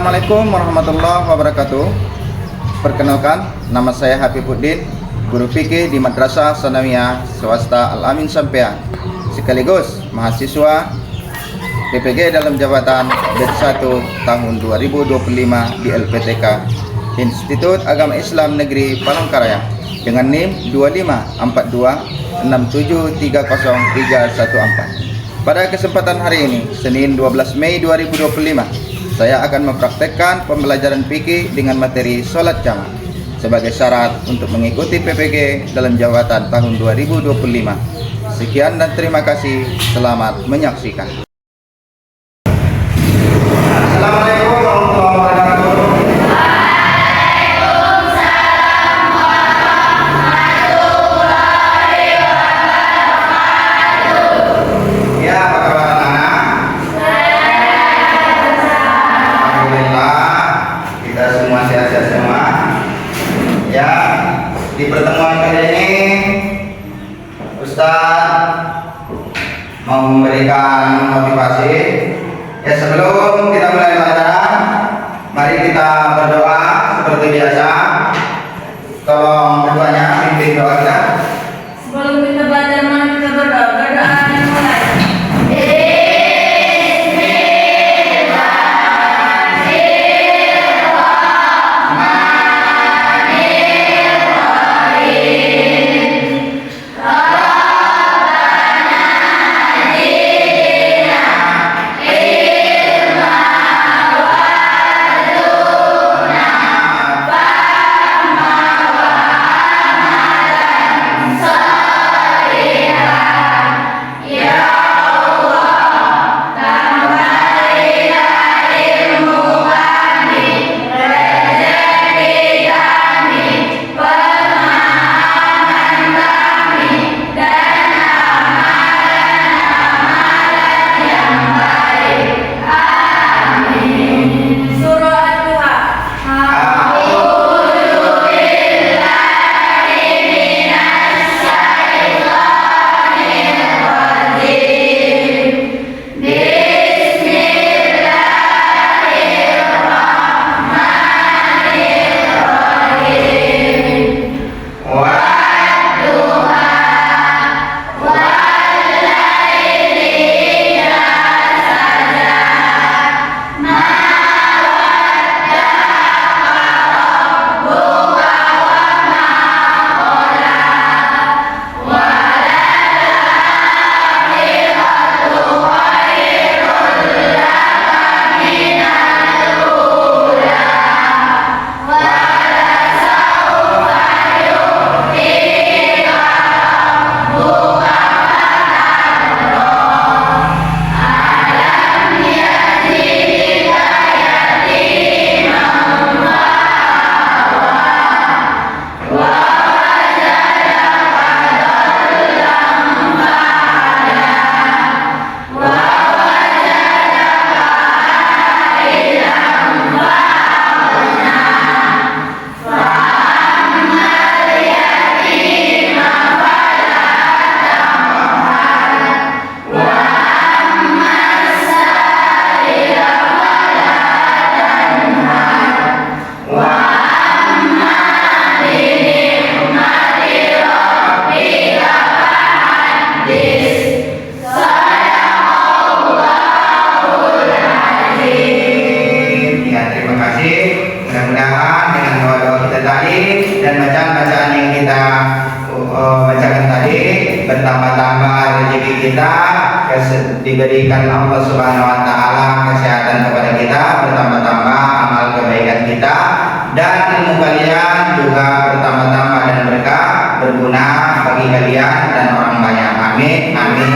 Assalamualaikum warahmatullahi wabarakatuh. Perkenalkan, nama saya Habibuddin, guru fikih di Madrasah Sanawiyah Swasta Al-Amin Sampean, sekaligus mahasiswa PPG dalam jabatan D1 tahun 2025 di LPTK Institut Agama Islam Negeri Palangkaraya dengan NIM 254267303114. Pada kesempatan hari ini, Senin 12 Mei 2025, saya akan mempraktekkan pembelajaran fikih dengan materi sholat jamaah sebagai syarat untuk mengikuti PPG dalam jabatan tahun 2025. Sekian dan terima kasih. Selamat menyaksikan. Assalamualaikum warahmatullahi wabarakatuh. Ya, apa kabar anak-anak? Alhamdulillah, kita semua sehat-sehat semua. Ya, di pertemuan kali ini Ustaz mau memberikan motivasi. Ya, sebelum kita mulai pelajaran, mari kita berdoa seperti biasa. Tolong keduanya pimpin doa kita. Sebelum kita belajar, mari kita berdoa. Berdoa yang mulai. Mudah-mudahan dengan doa-doa kita tadi dan bacaan-bacaan yang kita bacakan tadi, bertambah-tambah rezeki kita, diberikan Allah Subhanahu wa taala kesehatan kepada kita, bertambah-tambah amal kebaikan kita, dan ilmu kalian juga bertambah-tambah dan berkah, berguna bagi kalian dan orang banyak. Amin. Amin.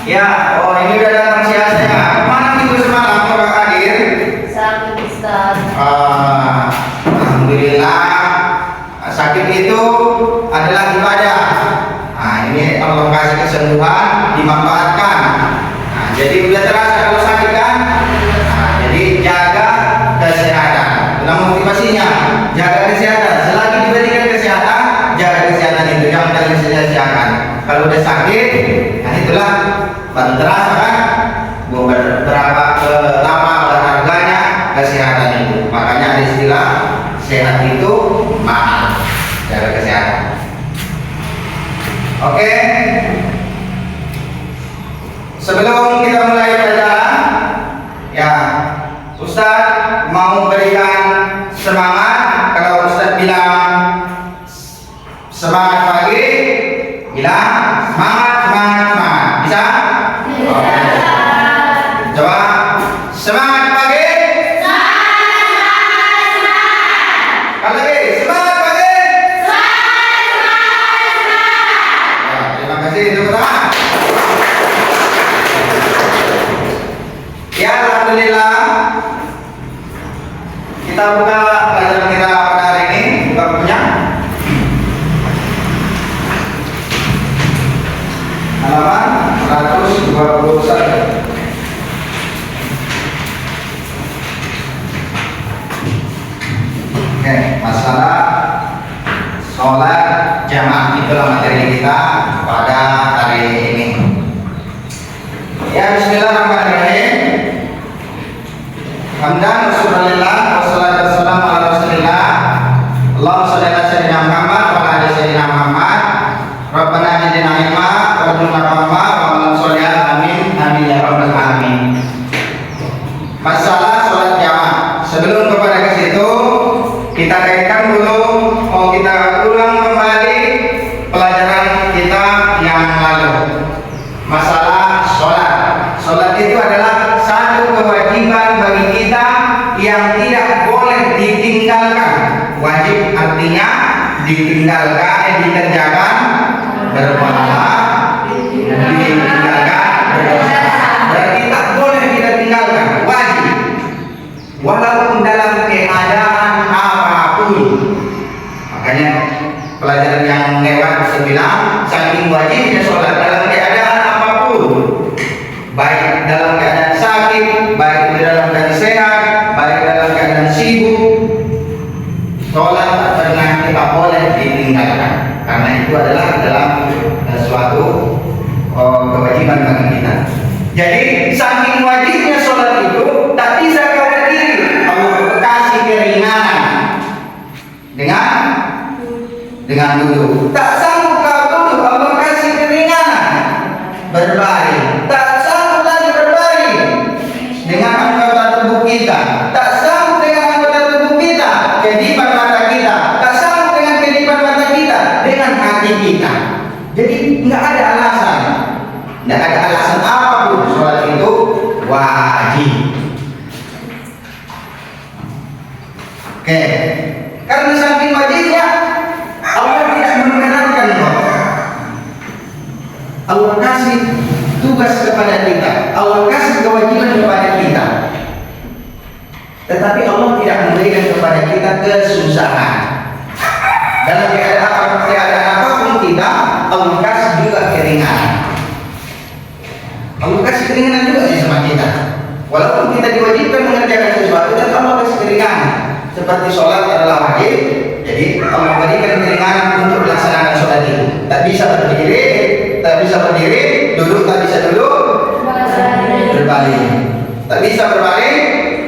Ya, oh ini udah datang si Asya. Mana minggu semalam Bapak hadir? Sakit, Ustaz. Alhamdulillah, sakit itu adalah ibadah. Nah, ini Allah kasih kesembuhan, dimanfaatkan. Nah, jadi udah terasa kalau sakit kan? Nah, jadi jaga kesehatan. Dalam motivasinya, jaga kesehatan. Selagi diberikan kesehatan, jaga kesehatan itu, jangan sia-siakan. Kalau udah sakit, nah itulah baru terasa kan? Berapa Sehat itu mahal, jaga kesehatan. Oke. Sebelum kita mulai pelajaran, ya Ustaz mau berikan semangat. Kalau Ustaz bilang semangat pagi, bilang semangat, semangat, semangat. Bisa? Oke. Coba semangat pagi. Kalau lagi semangat pagi. Ya, terima kasih teman-teman. Ya, alhamdulillah. Kita buka pelajaran kita pada hari ini. Buka bukunya. Halaman 121. Oke, masalah sholat jamaah, itulah materi kita pada hari ini. Ya, bismillahirrahmanirrahim. Hamdan Rasulullah wassalatu wassalamu ala Rasulillah. Allahumma shalli ala sayyidina Muhammad wa ala ali sayyidina Muhammad. Rabbana zidna ilma warzuqna rahmah wa amal sholih. Amin amin ya rabbal alamin. Masalah sholat jamaah. Sebelum kepada ke situ, kita kaitkan dulu, kita ulang kembali pelajaran kita yang lalu. Masalah sholat. Sholat itu adalah satu kewajiban bagi kita yang tidak boleh ditinggalkan. Wajib artinya ditinggalkan, dikerjakan berpahala, ditinggalkan berdosa. Berarti tak boleh kita tinggalkan, wajib. Walaupun dalam keadaan apapun. Makanya pelajaran yang lewat bisa bilang saking wajibnya sholat dalam keadaan apapun, baik dalam keadaan sakit, baik dalam keadaan sehat, baik dalam keadaan sibuk, sholat tak pernah kita boleh ditinggalkan, karena itu adalah dalam suatu kewajiban bagi kita. Jadi saking wajibnya sholat itu tak bisa kawal diri. Allah kasih keringanan dengan duduk. Tak sanggup kau duduk, Allah kasih keringanan berbaring. Tak sanggup lagi berbaring dengan anggota tubuh kita. Tak sanggup dengan anggota tubuh kita, kedipan mata kita. Tak sanggup dengan kedipan mata kita, dengan hati kita. Jadi nggak ada alasan, nggak ada alasan apapun sholat itu wajib. Oke, karena saking wajibnya Allah tidak membenarkan kok. Allah kasih tugas kepada kita, Allah kasih kewajiban kepada kita, tetapi Allah tidak memberikan kepada kita kesusahan. Dalam keadaan apapun kita, Allah kasih juga keringanan. Allah kasih keringanan juga sama kita. Walaupun kita diwajibkan mengerjakan sesuatu, dan Allah kasih keringanan. Seperti sholat adalah wajib, jadi Allah berikan keringanan untuk melaksanakan sholat itu. Tak bisa berdiri, duduk tak bisa duduk, berbalik. Tak bisa berbalik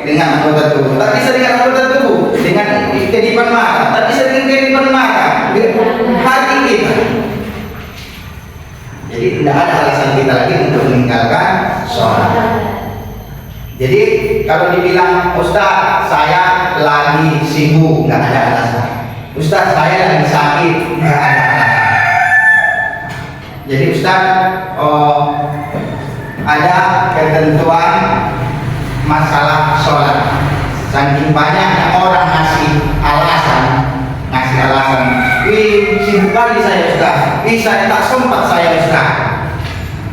dengan anggota tubuh, tak bisa dengan anggota tubuh, dengan kedipan mata, tak bisa dengan kedipan mata, hati kita. Jadi tidak ada alasan kita lagi untuk meninggalkan sholat. Jadi kalau dibilang Ustaz saya lagi sibuk, nggak ada alasan. Ustaz saya lagi sakit, nggak ada alasan. Jadi Ustaz ada ketentuan masalah sholat. Saking banyaknya orang ngasih alasan. Wih, sibuk kali saya Ustaz. Saya tak sempat saya Ustaz.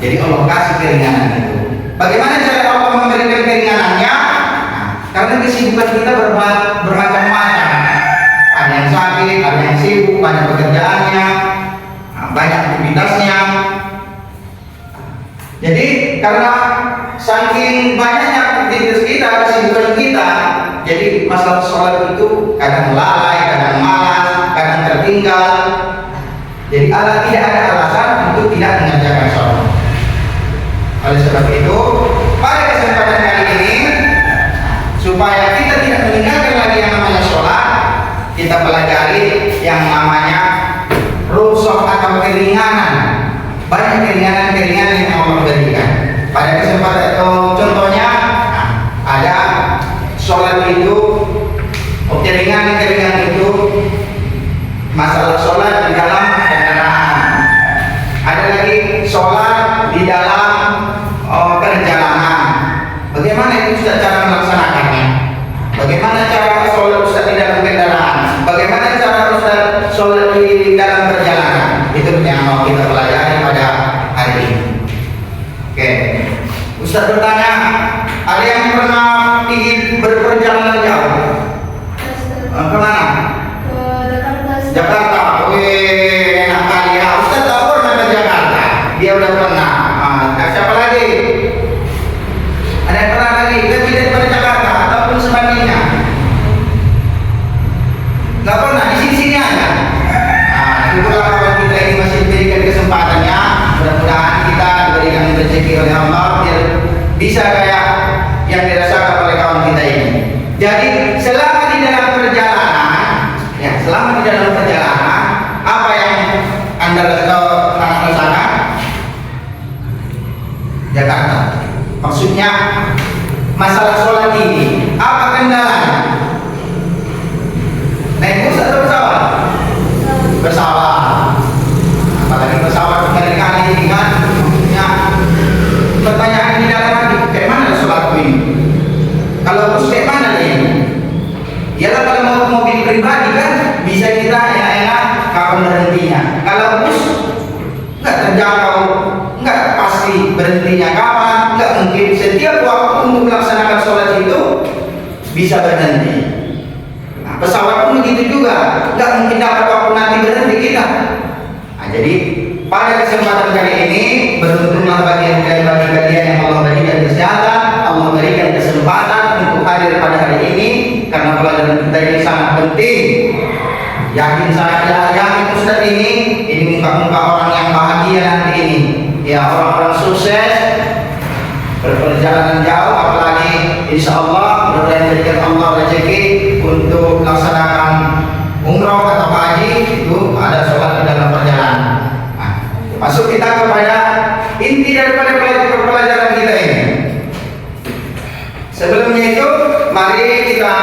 Jadi Allah kasih keringanan itu. Bagaimana cara Allah memberikan keringanannya? Karena kesibukan kita bermacam-macam. Ada yang sakit, ada yang sibuk, banyak pekerjaannya, banyak aktivitasnya. Jadi karena saking banyaknya aktivitas kita, kesibukan kita, jadi masalah sholat itu kadang lalai, kadang malas, kadang tertinggal. Jadi tidak ada alasan untuk tidak mengerjakan sholat. Oleh sebab itu, pada kesempatan kali ini, supaya kita tidak meninggalkan lagi yang namanya sholat, kita pelajari yang namanya rukhsah atau keringanan. Banyak keringanan-keringanan yang Allah berikan. Pada kesempatan itu contohnya ada sholat itu, keringanan-keringanan itu masalah sholat di dalam kendaraan. Ada lagi sholat di dalam perjalanan. Bagaimana itu Ustaz cara melaksanakannya? Bagaimana cara sholat Ustaz di dalam kendaraan? Bagaimana cara Ustaz sholat di dalam perjalanan? Itu yang mau kita pelajari pada hari ini. Oke, Ustaz bertanya, ada yang pernah ingin berperjalanan jauh? Kemana? Jakarta. Wih, enak kali ya. Ustaz tak pernah ke Jakarta. Dia udah pernah. Siapa lagi? Ada yang pernah lagi? Lebih daripada Jakarta ataupun sebagainya? Gak pernah. Di sini aja. Syukurlah kawan kita ini masih diberikan kesempatannya. Mudah-mudahan kita diberikan rezeki oleh Allah biar bisa kayak yang dirasakan oleh kawan kita ini. Jadi selama di dalam perjalanan, ya selama di dalam perjalanan, apa yang Anda rasakan? Jakarta. Maksudnya masalah sholat ini, apa kendalanya? Naik bus atau pesawat? Pesawat. Apalagi pesawat kali-kali ini kan, maksudnya pertanyaan di dalam hati, kayak mana sholat ini? Kalau bus kayak mana ini? Yalah kalau mau mobil pribadi kan bisa kita enak-enak kapan berhentinya. Kalau bus nggak terjangkau, nggak pasti berhentinya kapan, nggak mungkin setiap waktu untuk melaksanakan sholat itu bisa berhenti. Nah, pesawat pun begitu juga, nggak mungkin dapat waktu nanti berhenti kita. Nah, jadi pada kesempatan kali ini beruntunglah bagi kalian yang Allah berikan kesehatan, Allah berikan kesempatan untuk hadir pada hari ini karena pelajaran kita ini sangat penting. Yakin saya yakin Ustaz ini muka-muka orang yang bahagia nanti ini. Ya orang-orang sukses berperjalanan jauh, apalagi insya Allah mudah-mudahan berikan Allah rezeki untuk melaksanakan umroh atau haji itu ada sholat di dalam perjalanan. Nah, masuk kita kepada inti daripada pelajaran kita ini. Sebelumnya itu mari kita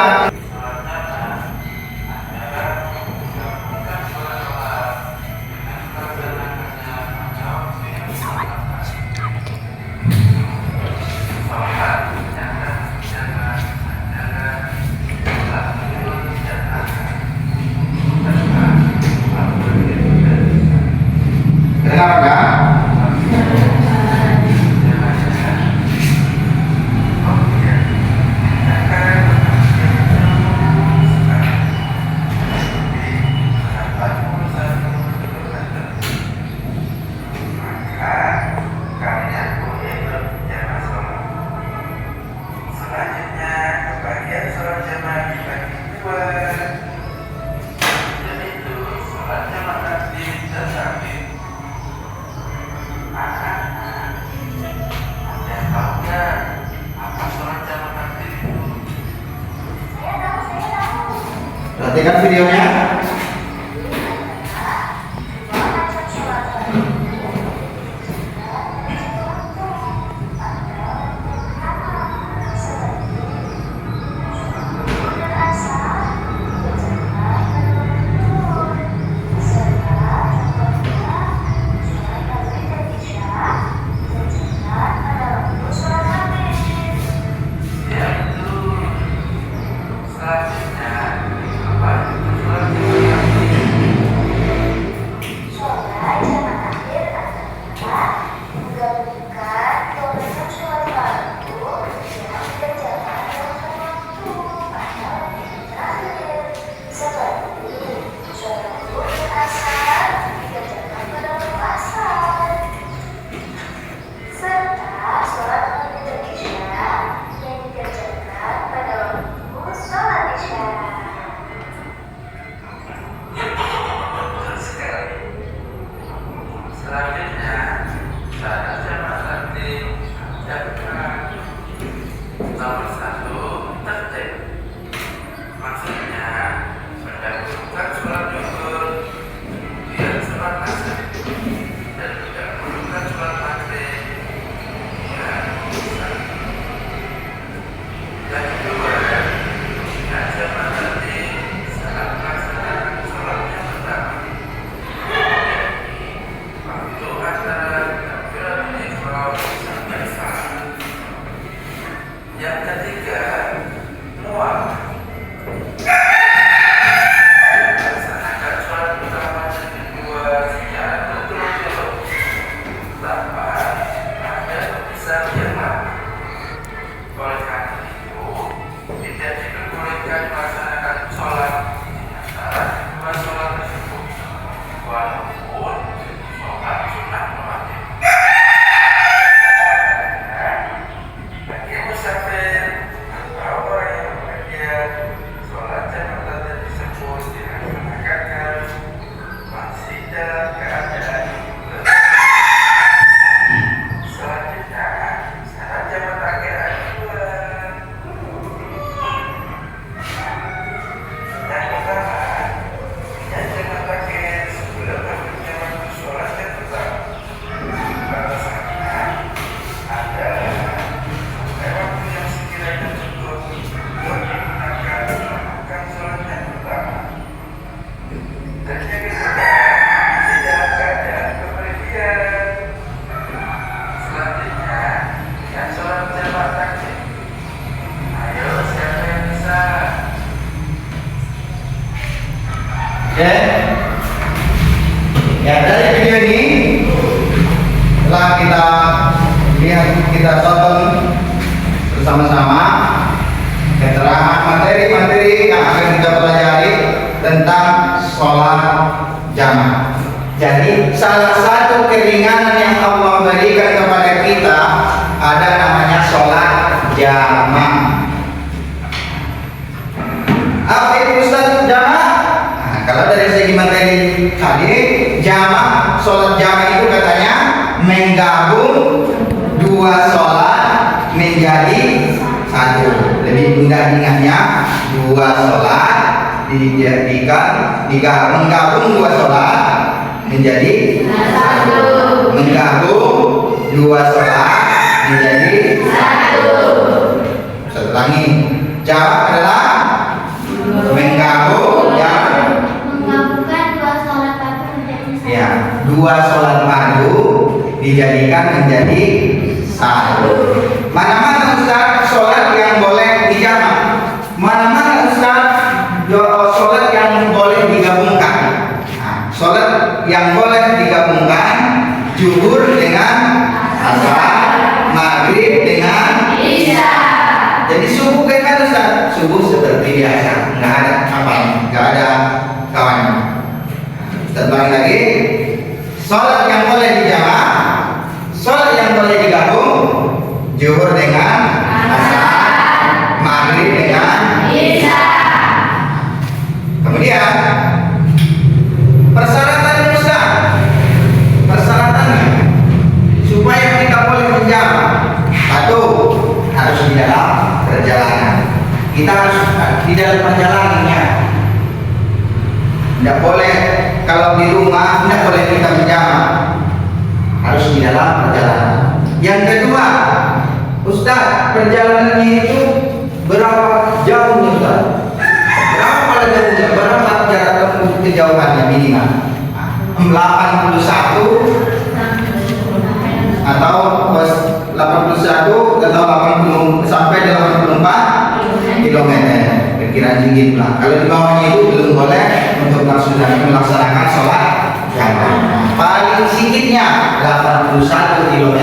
dengar enggak? Perhatikan videonya. Ya. Ya, dari video ini telah kita lihat, kita tonton bersama-sama keterangan materi-materi yang akan kita pelajari tentang sholat jamaah. Jadi salah satu keringanan yang Allah berikan kepada kita ada namanya sholat jamaah. Apa itu Ustaz jamaah? Nah, kalau dari segi materi tadi, jamaah, sholat jamaah itu katanya menggabung dua sholat menjadi satu. Lebih mudah ingatnya, dua sholat menggabung dua sholat menjadi satu. Menggabung dua sholat menjadi satu. Saya ulangi, jamaah adalah menggabungkan dua sholat fardu menjadi satu. Ya, dua sholat fardu dijadikan menjadi satu. Mana-mana Ustaz sholat yang boleh dijamak? Mana-mana Ustaz sholat yang boleh digabungkan? Nah, sholat yang boleh digabungkan zuhur dengan asar, maghrib dengan isya. Jadi subuh kayak Ustaz, subuh seperti biasa, nggak ada apa, nggak ada kawan. Ustaz balik lagi, sholat yang boleh dijamak, sholat yang boleh digabung, zuhur dengan asar, maghrib dengan isya. Kemudian persyaratan Ustaz, persyaratannya supaya kita boleh menjamak, satu, harus di dalam perjalanan. Kita harus di dalam perjalanannya. Tidak boleh kalau di rumah, tidak boleh kita menjamak. Harus di dalam perjalanan. Yang kedua, Ustaz, perjalanannya itu berapa jauhnya Ustaz? Berapa jauhnya? Berapa jarak tempuh kejauhannya minimal? 81 atau 81 atau 80 sampai 84 km. Perkiraan tinggi pula. Kalau di bawahnya itu belum boleh untuk melaksanakan sholat jamaah. Paling sedikitnya 81 km.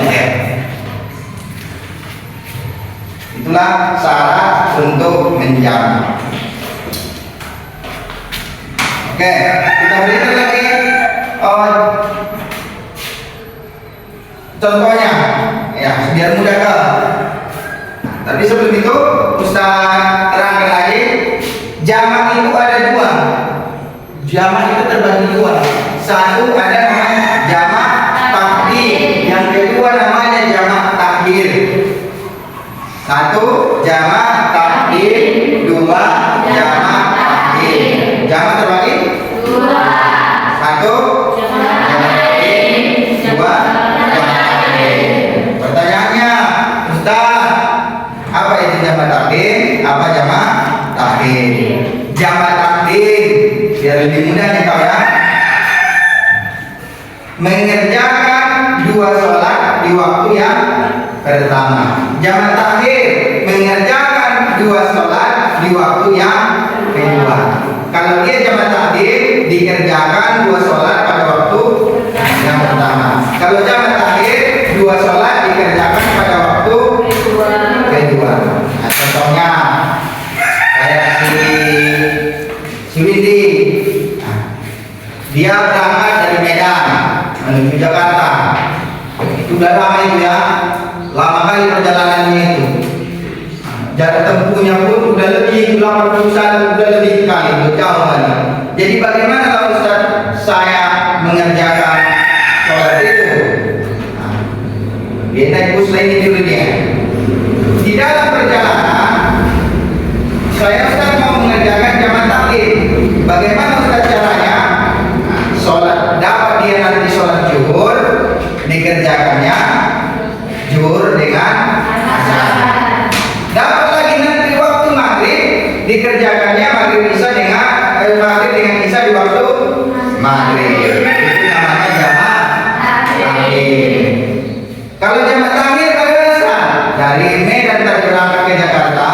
Itulah syarat untuk menjamak. Oke, kita berikan lagi contohnya, ya biar mudah kan. Tapi sebelum itu Ustaz terangkan lagi, jamak itu ada dua. Jamak itu terbagi dua. Satu ada namanya jamak takdim, yang kedua namanya jamak takhir. Satu jamak takdim, dua jamak takhir. Jamak terbagi dua. Satu jamak takdim, dua jamak takhir. Pertanyaannya, Ustaz, apa itu jamak takdim? Apa jamak takhir? Jamak takdim, biar lebih mudah nih kau ya, mengerjakan dua sholat di waktu yang pertama. Jamak takhir, mengerjakan dua sholat di waktu yang kedua. Kalau dia jamak takhir, dikerjakan dua sholat pada waktu yang pertama. Kalau jamak takhir, dua sholat dikerjakan pada waktu kedua. Nah, contohnya kayak si Windy, dia berangkat dari Medan menuju Jakarta. Itu udah lama itu ya, lama kali perjalanannya itu. Jarak tempuhnya pun udah lebih 81, udah lebih kali, udah jauh kali. Jadi bagaimana kalau Ustaz saya mengerjakan sholat itu? Dia naik bus lain dulu dia. Di dalam perjalanan, saya Ustaz mau mengerjakan jamak takhir. Bagaimana Ustaz caranya? Sholat dapat dia nanti sholat zuhur, dikerjakannya zuhur dengan asar. Dapat lagi nanti waktu maghrib, dikerjakannya maghrib isya dengan maghrib dengan isya di waktu maghrib. Itu namanya jamak takhir. Kalau jamak takhir adalah dari Medan tadi berangkat ke Jakarta,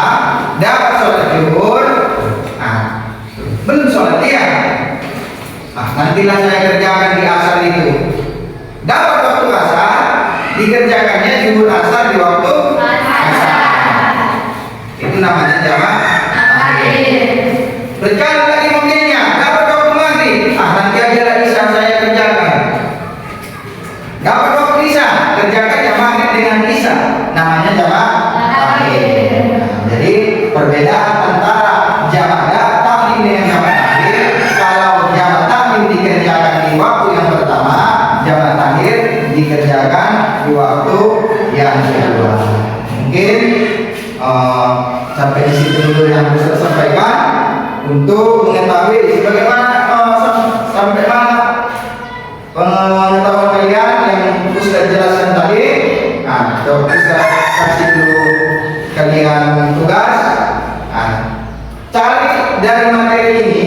dapat sholat zuhur, belum sholat dia, nantilah saya kerjakan di asar itu. Dapat waktu asar, dikerjakannya zuhur asar di waktu asar. Itu namanya jamak takhir. Berjalan lagi mobilnya, dapat waktu maghrib, nanti aja lagi saya kerjakan. Dapat waktu isya, kerjakan yang maghrib dengan isya, namanya jamak takhir. Jadi perbedaan antara jamak takdim dengan jamak takhir, kalau jamak takdim dikerjakan di waktu yang pertama, jamak takhir dikerjakan di waktu yang kedua. Mungkin sampai di situ dulu yang bisa saya sampaikan untuk mengetahui bagaimana sampai mana pengetahuan kalian yang Ustaz jelaskan tadi. Coba Ustaz kasih dulu kalian tugas. Cari dari materi ini,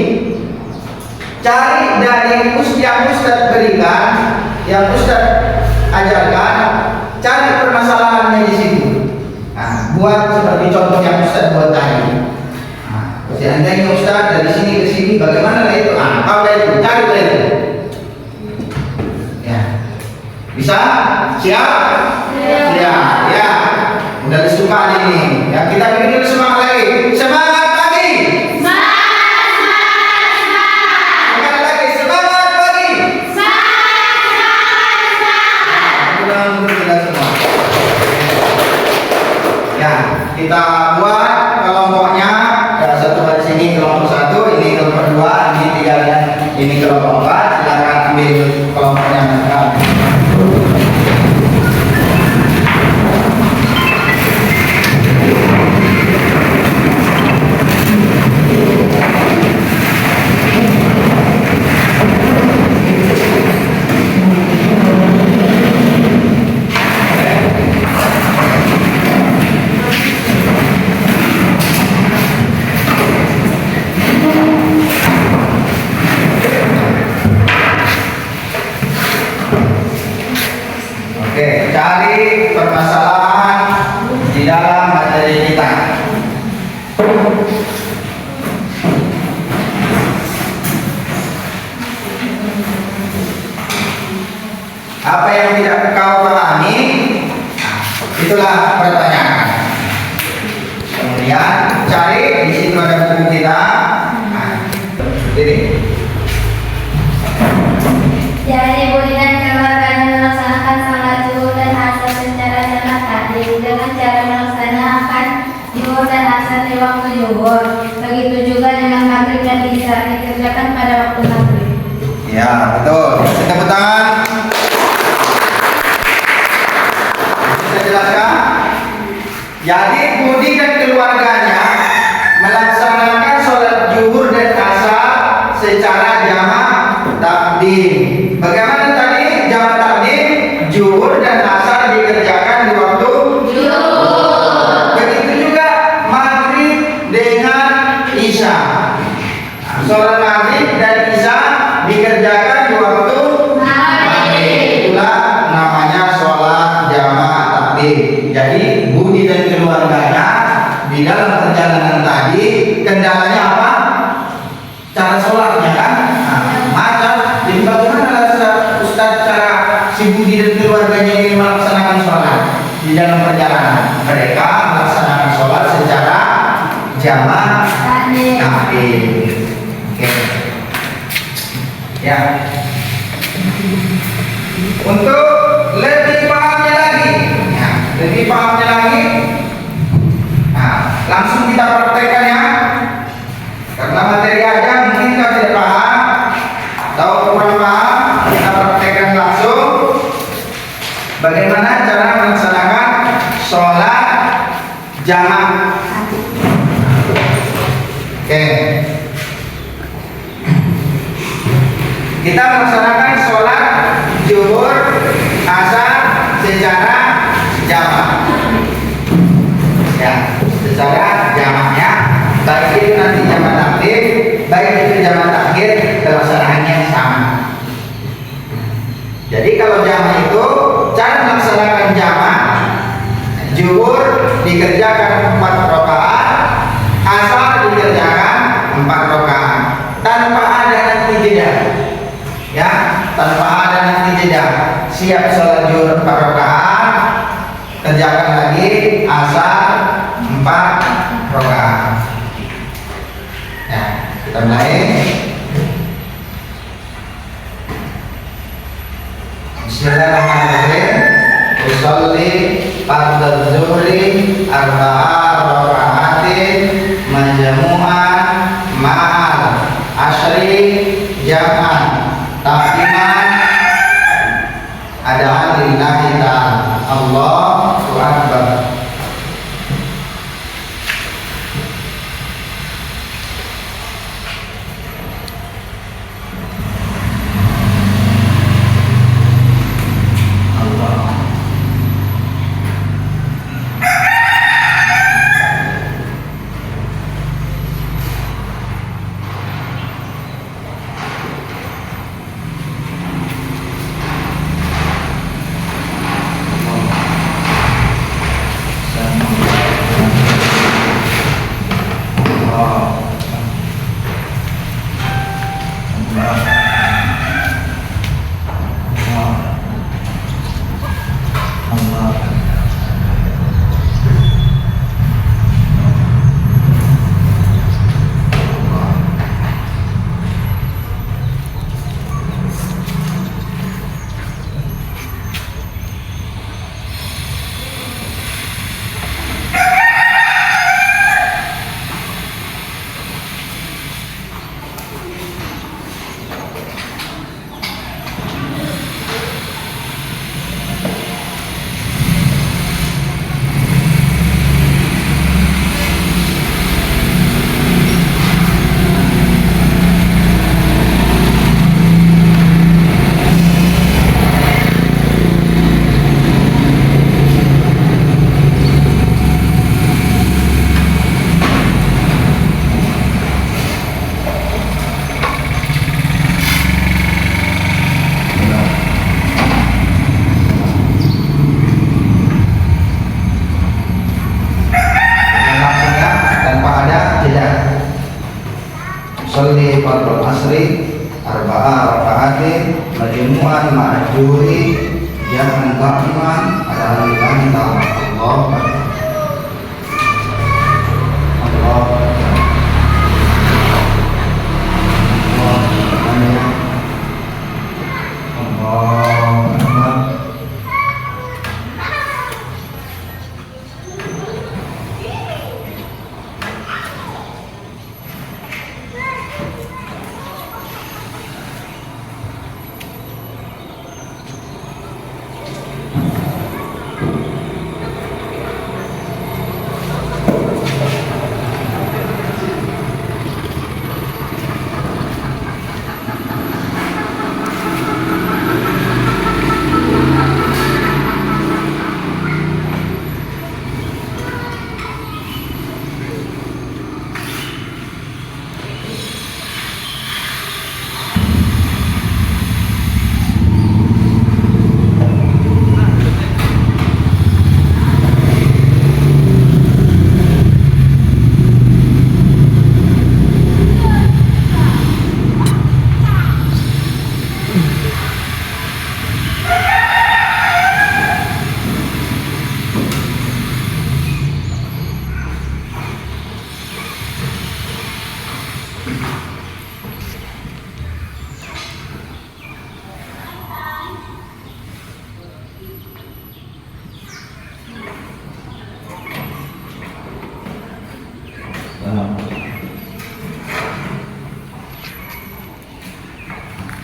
cari dari yang Ustaz berikan, yang Ustaz ajarkan, cari permasalahannya di situ. Buat seperti contoh yang Ustaz buat tadi. Seandainya Ustaz dari sini ke sini, bagaimana lah itu? Apa itu? Cari itu. Ya, bisa? Siap? Siap. Ya, udah disuka ini. Ya, kita bikin dulu semangat lagi. Semangat pagi. Semangat lagi. Semangat pagi. Ya, kita buat kelompoknya. Satu baris ini kelompok 1, ini kelompok 2, ini 3 dan ini kelompok 4. Silakan ambil kelompoknya mereka. Oke, cari permasalahan di dalam materi kita. Apa yang tidak kau pahami, itulah pertanyaan. Kemudian cari di situ ada buku kita. Ini. Jadi Budi dan keluarganya melaksanakan salat zuhur dan asar secara jamak takdim dengan cara melaksanakan zuhur dan asar di waktu zuhur. Begitu juga dengan maghrib dan isya dikerjakan pada waktu maghrib. Ya, betul. Tepuk tangan. Bisa jelaskan? Jadi Budi dan keluarganya melaksanakan sholat zuhur dan asar secara jamak takdim. Bagaimana tadi jamak takdim? Zuhur dan asar dikerjakan di waktu zuhur. Begitu juga maghrib dengan isya. Sholat maghrib dan isya dikerjakan di waktu maghrib. Itulah namanya sholat jamak takdim. Jadi Budi dan keluarganya di dalam perjalanan tadi kendalanya apa? Cara sholatnya kan? Macam. Jadi bagaimana Ustaz cara si Budi dan keluarganya ini melaksanakan sholat di dalam perjalanan? Mereka melaksanakan sholat secara jamak takdim. Oke. Ya. Untuk lebih pahamnya lagi, langsung kita praktekkan ya. Karena materi aja mungkin kita tidak paham atau kurang paham, kita praktekkan langsung bagaimana cara melaksanakan sholat jamak. Oke. Kita melaksanakan sholat zuhur asar secara jamak. Ya, secara jamaknya baik itu nanti jamak takdim, baik itu jamak takhir, pelaksanaannya sama. Jadi kalau jamak itu cara melaksanakan jamak, zuhur dikerjakan 4 rakaat, asar dikerjakan 4 rakaat tanpa ada nanti jeda. siap sholat zuhur 4 rakaat, kerjakan lagi asar 4 rakaat. Ya, kita mulai. Bismillahirrahmanirrahim. Usolli fardhu zuhri 4 rakaatin majmu'an ma'al asyri jam'an taqdiman ada lillahi ta'ala. Allahu akbar. Sholli fardhu asri 4 rakaatin majmu'an ma'juri jam'an ta'iman ala lillahi ta'ala. Allahu akbar. Allahu akbar. Allahu akbar.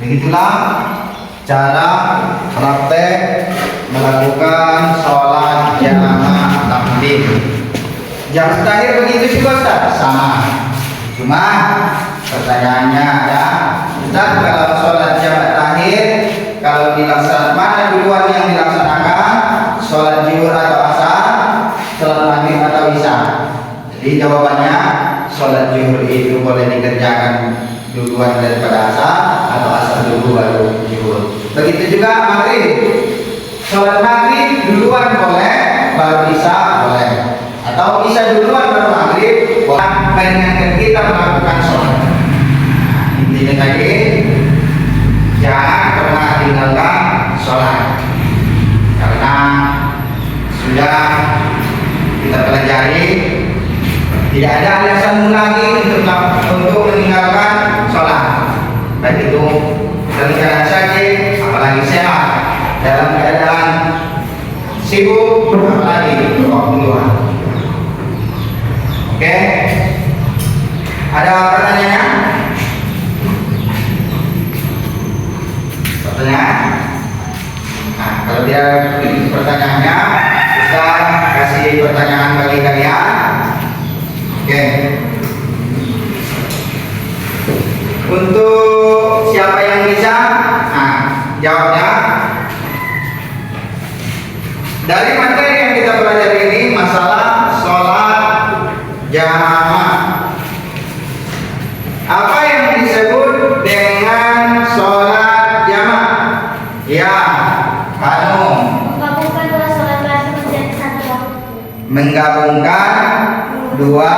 Begitulah cara praktek melakukan sholat jamaah takdim. Jam terakhir begitu juga Ustaz? Sama. Cuma pertanyaannya ada, Ustaz, kalau sholat jamaah terakhir kalau dilaksanakan mana duluan yang dilaksanakan? Sholat zuhur atau asar? Sholat maghrib atau isya? Jadi jawabannya sholat zuhur itu boleh dikerjakan duluan daripada asar atau asar dulu baru zuhur. Begitu juga maghrib. Sholat maghrib duluan boleh, baru isya boleh. Atau isya duluan baru maghrib boleh. Meringankan kita melakukan sholat. Intinya tadi, jangan pernah tinggalkan sholat. Jadi tidak ada alasanmu lagi untuk meninggalkan sholat, baik itu dalam keadaan sakit, apalagi sehat, dalam keadaan sibuk, apalagi waktu luar. Oke, ada pertanyaan? Pertanyaan? Nah, kalau dia pertanyaannya, Ustaz kasih pertanyaan bagi kalian. Oke. Untuk siapa yang bisa, nah, jawabnya. Dari materi yang kita pelajari ini masalah sholat jamaah. Apa yang disebut dengan sholat jamaah? Ya, kamu Menggabungkan dua sholat fardu menjadi satu waktu. menggabungkan dua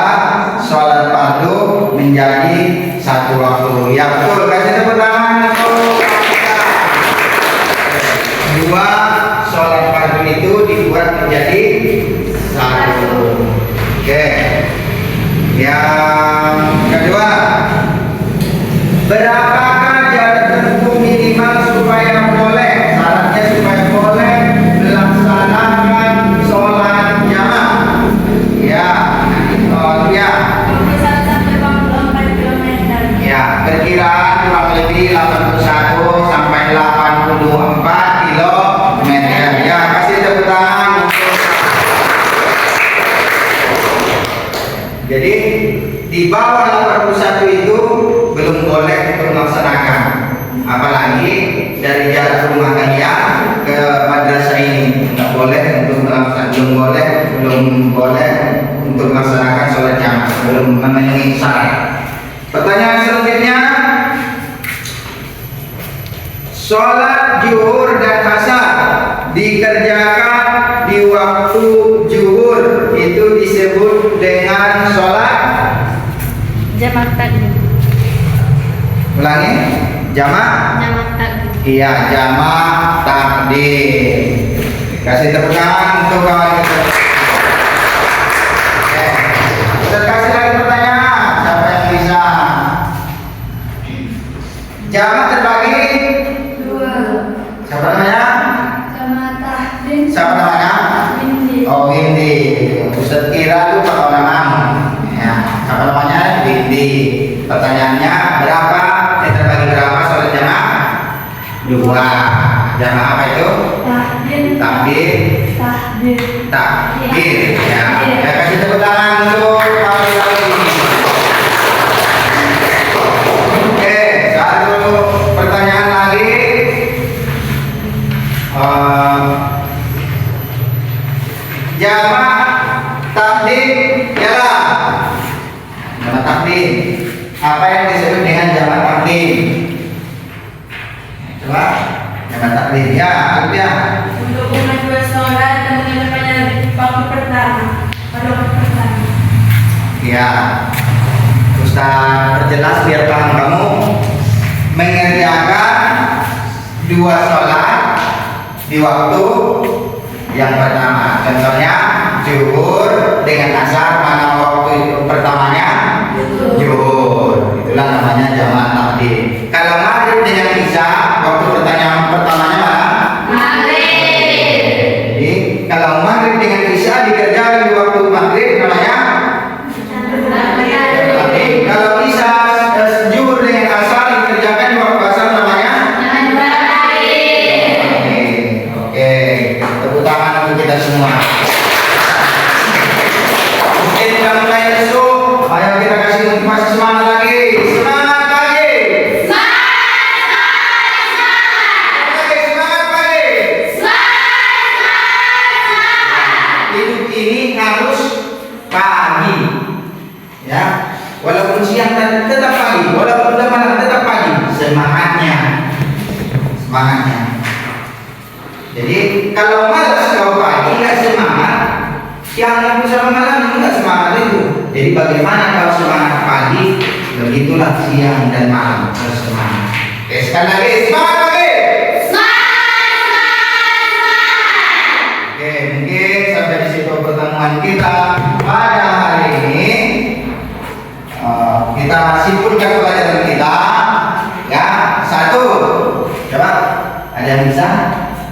sholat fardu menjadi satu waktu. Ya betul, kasih tepuk tangan. Dua sholat fardu itu dibuat menjadi satu. Oke. Yang kedua, berapakah jarak tempuh minimal supaya boleh? Syaratnya supaya boleh melaksanakan sholat jamaah. Ya, oh ya. 21 sampai 24 km. Ya, perkiraan kurang lebih 81 sampai 84 kilometer. Ya, kasih tepuk tangan. Jadi di bawah 81 itu belum boleh untuk melaksanakan. Apalagi dari jarak rumah kalian ke madrasah ini nggak boleh untuk melaksanakan, belum boleh untuk melaksanakan sholat jamaah, belum memenuhi syarat. Pertanyaan selanjutnya, sholat zuhur dan asar dikerjakan di waktu zuhur itu disebut dengan sholat. Jamak takdim. Ulangi, jamak. Jamak takdim. Iya, jamak takdim. Kasih tepuk tangan untuk kawan kita. Oke. Kita kasih lagi pertanyaan. Siapa yang bisa? Jamak terbagi. Siapa namanya? Jamak takdim. Siapa namanya? Windy. Oh, Windy. Ustaz kira lupa kalau namamu. Ya, siapa namanya? Windy. Pertanyaannya berapa? Terbagi berapa sholat jamaah? Dua. Jamaah apa itu? Takdim. Takbir. Takdim. Takbir. Ya. Ya, kasih tepuk tangan untuk kawan-kawan ini. Oke, satu pertanyaan lagi. Jamak takdim ialah jamak takdim. Apa yang disebut dengan jamak takdim? Coba jamak takdim. Ya, Alvia. Untuk umat dua sholat dan mengerjakannya waktu pertama. Pada waktu pertama. Ya, Ustaz perjelas biar paham kamu. Mengerjakan dua sholat di waktu yang pertama. Contohnya zuhur dengan asar, mana waktu pertamanya? Zuhur. Itulah namanya jamak takdim. Kalau maghrib dengan isya, waktu pertamanya mana? Jadi kalau maghrib dengan isya dikerjakan di waktu maghrib namanya takdim. Kalau isya zuhur dengan asar dikerjakan di waktu asar namanya takdim. Oke, tepuk tangan untuk kita semua. Mungkin sudah mulai lesu, ayo kita kasih motivasi semangat lagi. Semangat lagi. Semangat pagi. Hidup ini harus pagi, ya. Walaupun siang tetap pagi, walaupun udah malam tetap pagi. Semangatnya. Jadi kalau malas kau pagi nggak semangat, siang pun sama malam nggak semangat itu. Jadi bagaimana kalau semangat pagi, begitulah siang dan malam harus semangat. Oke, sekali lagi semangat pagi. Oke, mungkin sampai di situ pertemuan pertemuan kita pada hari ini. Kita simpulkan pelajaran kita. Ya, satu. Coba ada yang bisa?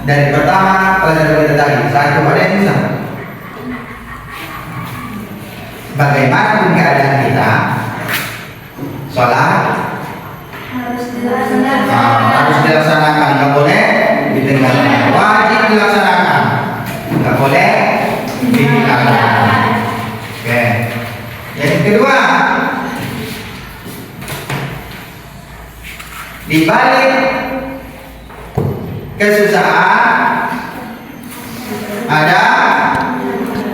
Dari pertama pelajaran kita tadi. Satu, ada yang bisa? Bagaimanapun keadaan kita, sholat Harus dilaksanakan. harus dilaksanakan, nggak boleh ditinggalkan. Wajib dilaksanakan, nggak boleh ditinggalkan. Oke. Yang kedua, di balik kesusahan ada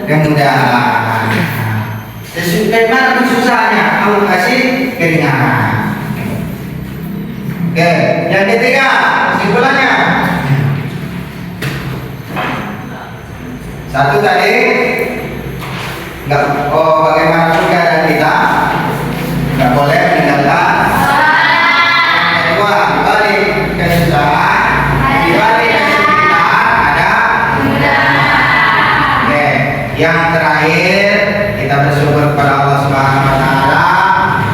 kemudahan. Bagaimana susahnya, Allah kasih keringanan. Oke, yang ketiga, kesimpulannya. Satu tadi, bagaimana keadaan kita, nggak boleh meninggalkan. Yang kedua, di balik kesusahan, di balik kesulitan ada. Oke, yang terakhir, kita bersyukur kepada Allah Subhanahu wa taala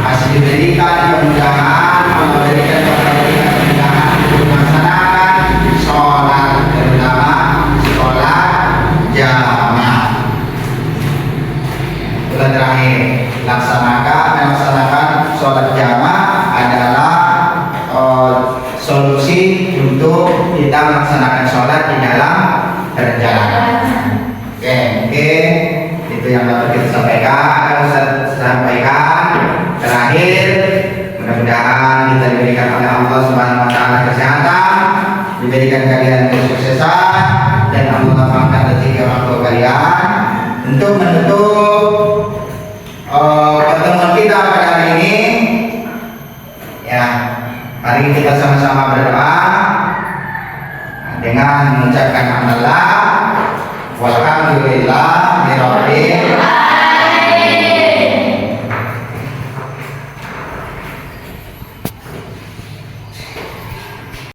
masih diberikan kemudahan, Allah berikan kemudahan untuk melaksanakan sholat, terutama sholat jamaah. Yang terakhir, melaksanakan sholat jamaah adalah solusi untuk kita melaksanakan sholat di dalam perjalanan. Oke, mungkin itu yang dapat kita sampaikan. Terakhir, mudah-mudahan kita diberikan oleh Allah Subhanahu wa taala kesehatan, diberikan kalian kesuksesan, dan Allah lapangkan rezeki orang tua kalian. Untuk menutup pertemuan kita pada hari ini, ya, mari kita sama-sama berdoa dengan mengucapkan alhamdulillah walhamdulillah